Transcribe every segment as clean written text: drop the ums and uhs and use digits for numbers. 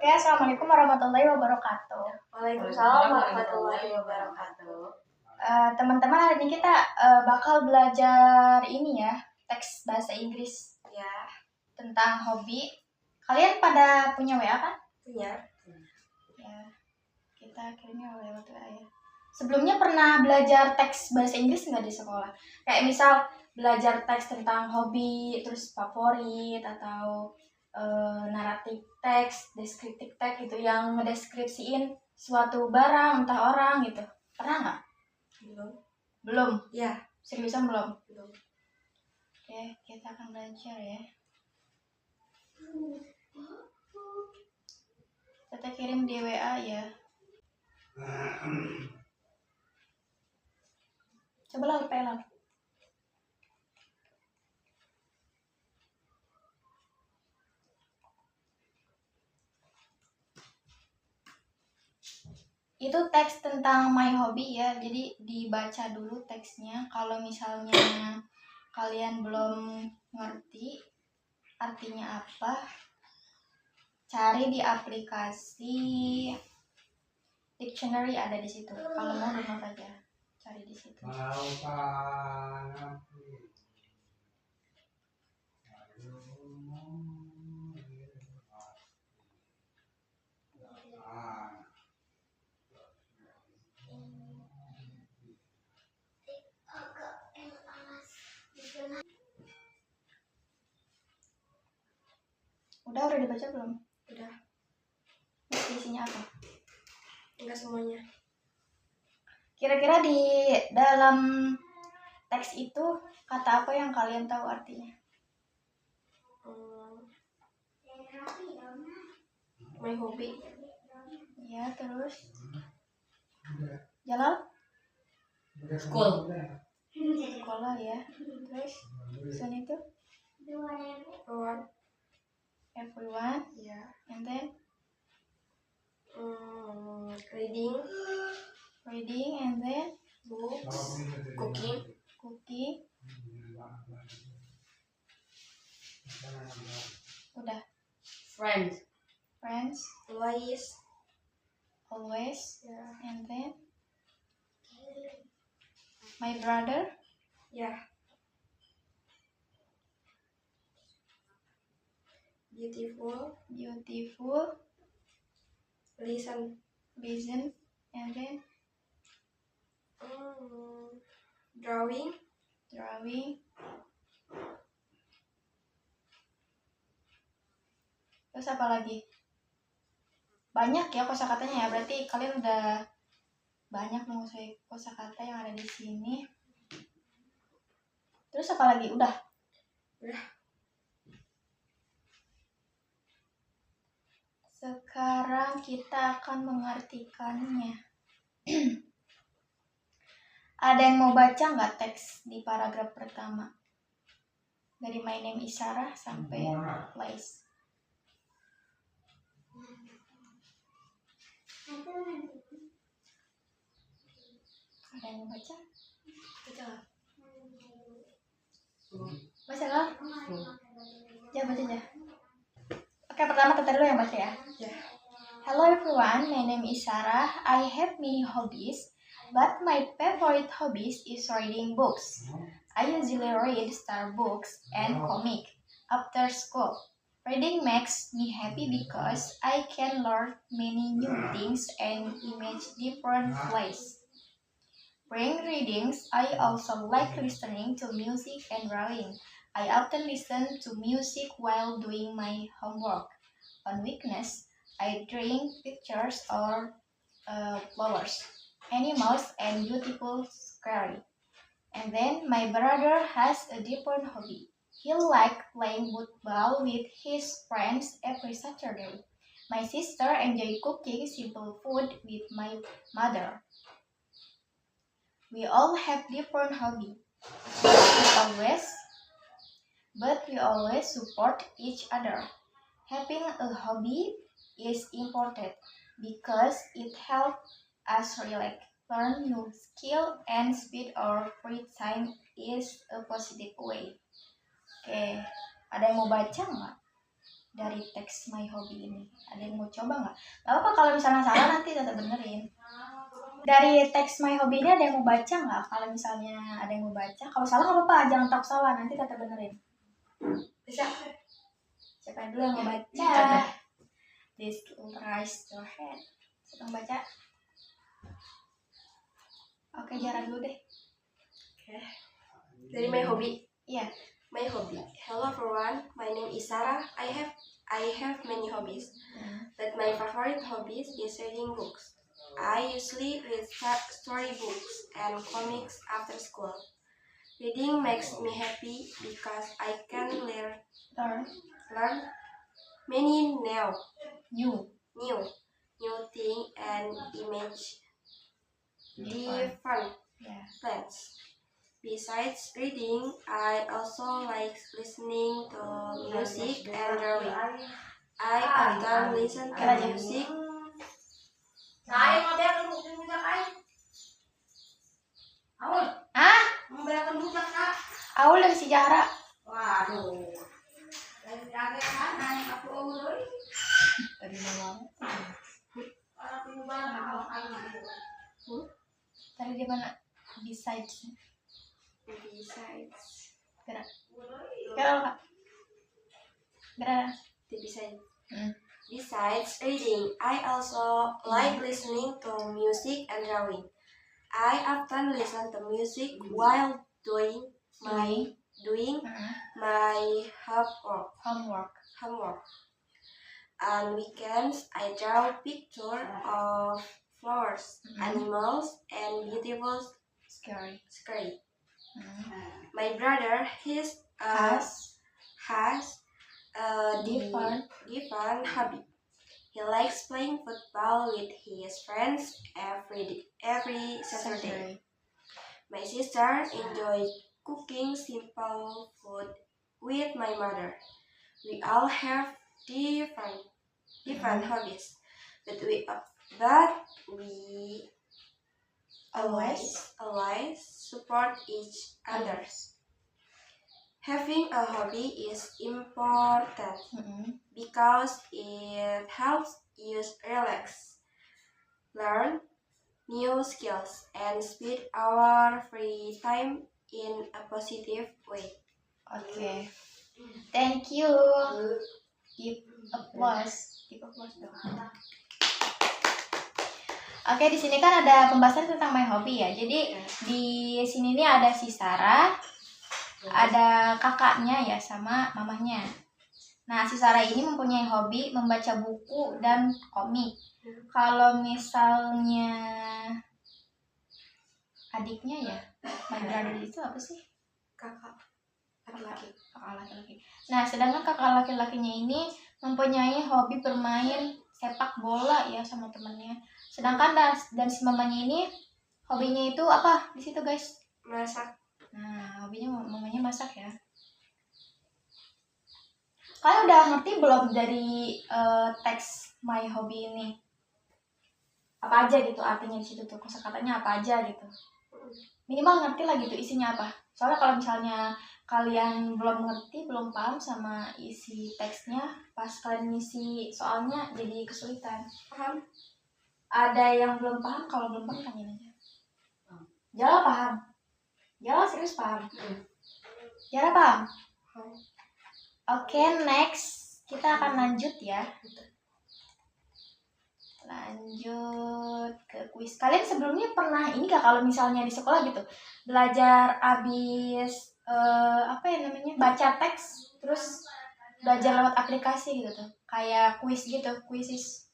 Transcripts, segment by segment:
Oke, assalamualaikum warahmatullahi wabarakatuh. Waalaikumsalam warahmatullahi wabarakatuh. Teman-teman, hari ini kita bakal belajar ini ya, teks bahasa Inggris Ya, tentang hobi. Kalian pada punya WA kan? punya. Ya, kita kirimnya lewat WA ya. Sebelumnya pernah belajar teks bahasa Inggris nggak di sekolah? Kayak misal belajar teks tentang hobi, terus favorit, atau naratif teks, deskriptif teks gitu, yang ngedeskripsiin suatu barang, entah orang gitu. Pernah nggak? Belum? Ya, Seriusan belum? belum. Oke, kita akan belajar ya. Kita kirim di WA ya. Coba lah pelan. Itu teks tentang my hobby ya, jadi dibaca dulu teksnya. Kalau misalnya kalian belum ngerti artinya apa, cari di aplikasi dictionary, ada di situ. Kalau mau download aja, cari di situ. Udah dibaca belum? Udah. Isinya apa? Enggak semuanya. Kira-kira di dalam teks itu kata apa yang kalian tahu artinya? My hobby. Ya, terus Jalal? School. Sekolah ya. Terus selain itu everyone. Ya. And then Reading, and then books, cooking, cooking. Udah. friends, always. ya. And then my brother. Ya. Beautiful, listen, and then drawing. Terus apa lagi? Banyak ya kosakatanya ya, berarti kalian udah banyak menguasai kosakata yang ada di sini. Terus apa lagi? Udah. Sekarang kita akan mengartikannya. Ada yang mau baca nggak teks di paragraf pertama? Dari my name is Sarah sampai place. Ada yang mau baca? Baca lah. Ya, baca aja. Oke, pertama kita dulu yang baca ya. Hello everyone, my name is Sarah. I have many hobbies, but my favorite hobbies is reading books. I usually read story books and comic after school. Reading makes me happy because I can learn many new things and image different places. During readings, I also like listening to music and drawing. I often listen to music while doing my homework. On weekends, I draw pictures or flowers, animals, and beautiful scenery. And then my brother has a different hobby. He likes playing football with his friends every Saturday. My sister enjoys cooking simple food with my mother. We all have different hobbies, but we always support each other. Having a hobby is important because it helps us relax, learn new skill, and spend our free time is a positive way. Oke, ada yang mau baca nggak? dari teks my hobby ini? Ada yang mau coba nggak? Gak apa kalau misalnya salah nanti tetap benerin. Dari teks my hobby ini ada yang mau baca nggak? Kalau misalnya ada yang mau baca, kalau salah nggak apa-apa, jangan takut salah, nanti tetap benerin. Bisa. Siapa dulu yang mau baca? Please raise your hand. Siapa yang baca? Oke, Jara dulu deh. Dari my hobby. Iya. My hobby. Hello everyone, my name is Sarah. I have many hobbies, but my favorite hobbies is reading books. I usually read storybooks and comics after school. Reading makes me happy because I can learn many You. new things and image different Yeah. plans. Besides reading, I also like listening to music and drawing. I often listen to music. Aul dan si Jara. Waduh. Tadi di mana? Besides. Gerak. Gerak. Besides reading, I also like listening to music and drawing. I often listen to music while doing my Homework. On weekends, I draw pictures of flowers, animals, and beautiful Scary. My brother has a different hobby. He likes playing football with his friends every Saturday. My sister enjoys cooking simple food with my mother. We all have different hobbies, but we always support each other. Having a hobby is important because it helps you relax, learn new skills, and spend our free time in a positive way. Okay. Thank you. Give applause dong. Oke, di sini kan ada pembahasan tentang my hobby ya. Jadi di sini nih ada si Sarah, ada kakaknya ya sama mamahnya. Nah, si Sarah ini mempunyai hobi membaca buku dan komik. Kalau misalnya adiknya ya, my brother itu apa sih? Kakak laki-laki. Nah, sedangkan kakak laki-lakinya ini mempunyai hobi bermain sepak bola ya sama temennya. Sedangkan dan si mamanya ini hobinya itu apa di situ guys? Masak. Nah, hobinya mamanya masak ya. Kalian udah ngerti belum dari teks my hobby ini? Apa aja gitu artinya di situ tuh, kosakatanya apa aja gitu. Minimal ngerti lah gitu isinya apa. Soalnya kalau misalnya kalian belum ngerti, belum paham sama isi teksnya, pas kalian ngisi soalnya jadi kesulitan. Paham? Ada yang belum paham? Kalau belum paham tanyain aja. Jala paham? Jala serius paham? Jala paham? Oke, next kita akan lanjut ya. Lanjut ke kuis. Kalian sebelumnya pernah ini gak kalau misalnya di sekolah gitu belajar abis apa ya namanya, baca teks terus belajar lewat aplikasi gitu tuh, kayak kuis gitu, kuisis?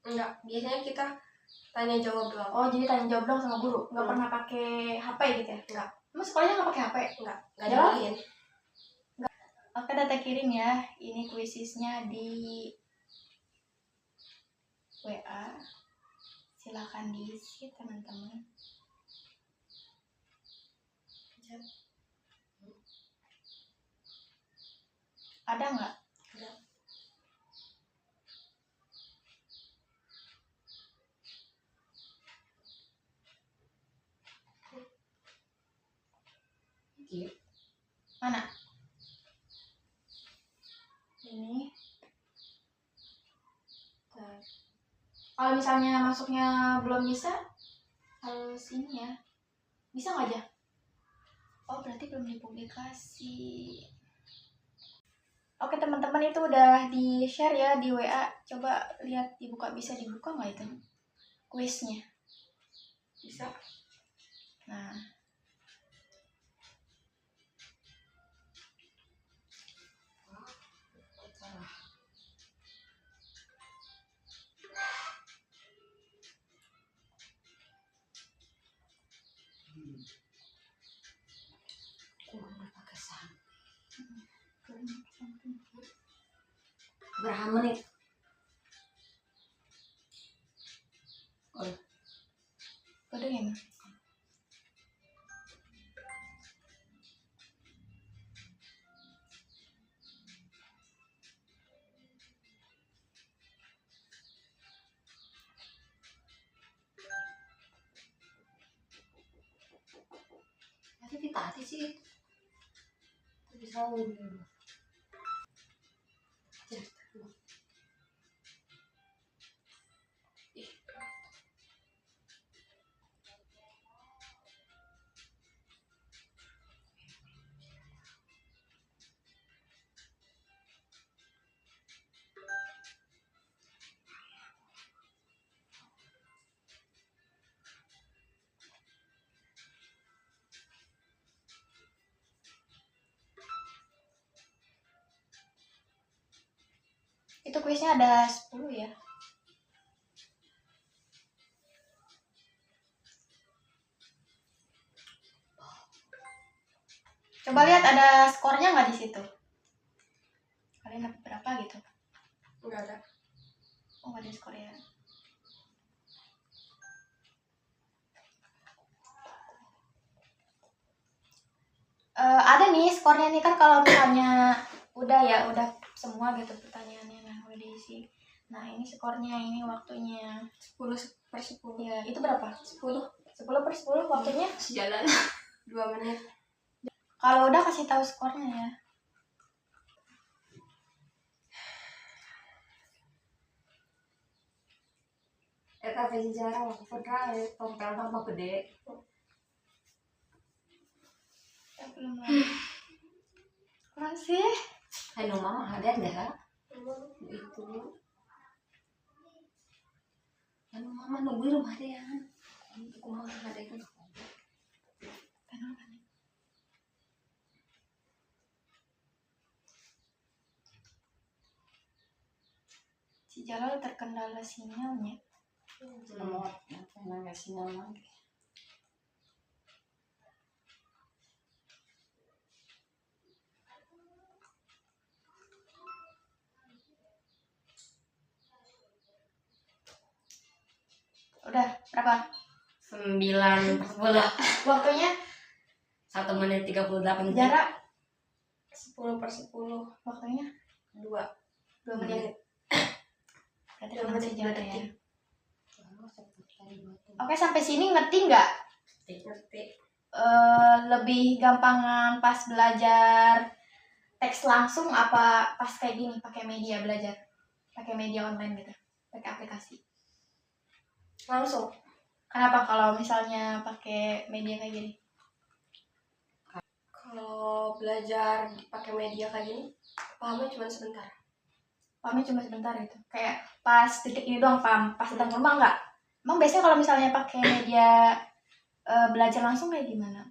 Enggak, biasanya kita tanya jawab doang. Oh, jadi tanya jawab doang sama guru, nggak pernah pakai HP gitu ya? Enggak. Emang sekolahnya nggak pakai HP? Enggak dibolehin. Oke, data kirim ya. Ini kuisisnya di WA. Silakan diisi teman-teman. Ada nggak? Ada. Mana? Ini. Kalau misalnya masuknya belum bisa, harus ini ya. Bisa nggak aja? Oh, berarti belum dipublikasi. Oke teman-teman, itu udah di-share ya di WA. Coba lihat dibuka, bisa dibuka nggak itu kuisnya? Bisa. Nah, berapa menit? udah ya. Nanti tadi sih bisa dulu. Itu kuisnya ada 10 ya. Coba lihat ada skornya nggak di situ. Kalian dapat berapa gitu? Nggak ada. Oh, nggak ada skornya. Ada nih skornya nih kan, kalau misalnya udah ya udah semua gitu pertanyaannya, nah udah diisi. Nah ini skornya, ini waktunya 10/10. ya. Itu berapa? 10. 10/10 waktunya. Sejalan 2 menit. Kalau udah kasih tahu skornya ya. tapi sejarah waktu federal tompel tambah gede. Belum lagi. Kurang sih. Anu mama ada enggak? Itu anu mama nunggu rumah dia. Aku mau ada itu. Si Jalal terkendala sinyalnya. Nomor yang ngasih nama. Udah berapa 9/10. waktunya? 1 menit 38 detik. Jarak 10/10. waktunya 2 2 menit. Berarti 2 dengan menit sejarah ya. detik. Oke, sampai sini ngerti nggak? Ngerti. Lebih gampangan pas belajar teks langsung apa pas kayak gini pakai media belajar, pakai media online gitu, pakai aplikasi? Langsung. Kenapa kalau misalnya pakai media kayak gini? Kalau belajar pakai media kayak gini, pahamnya cuma sebentar. Pahamnya cuma sebentar gitu, kayak pas titik ini doang paham, pas datang ke rumah nggak? Emang biasanya kalau misalnya pakai media belajar langsung kayak gimana?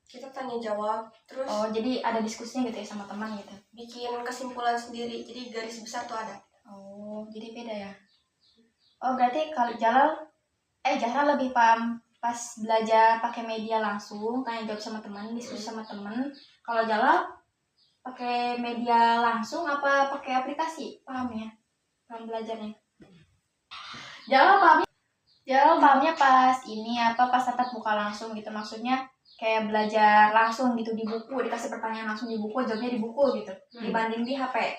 Kita tanya jawab, terus Oh, jadi ada diskusinya gitu ya sama teman gitu. bikin kesimpulan sendiri. Jadi garis besar tuh ada. Oh, jadi beda ya. Oh, berarti kalau Zahra lebih paham pas belajar pakai media langsung, tanya jawab sama teman, diskusi sama teman. Kalau Jalal pakai media langsung apa pakai aplikasi? Pahamnya? Paham belajarnya? Jalal pahamnya pas ini apa pas tatap muka langsung gitu, maksudnya kayak belajar langsung gitu di buku, dikasih pertanyaan langsung di buku, jawabnya di buku gitu, dibanding di HP.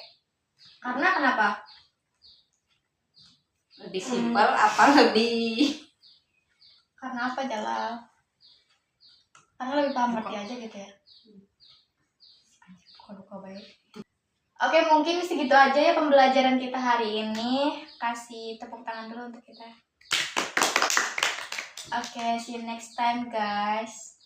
Karena kenapa? Lebih simpel apa lebih? Karena apa Jalal? Karena lebih paham ngerti aja gitu ya. Buka baik. Oke, mungkin segitu aja ya pembelajaran kita hari ini. Kasih tepuk tangan dulu untuk kita. Oke, see you next time guys.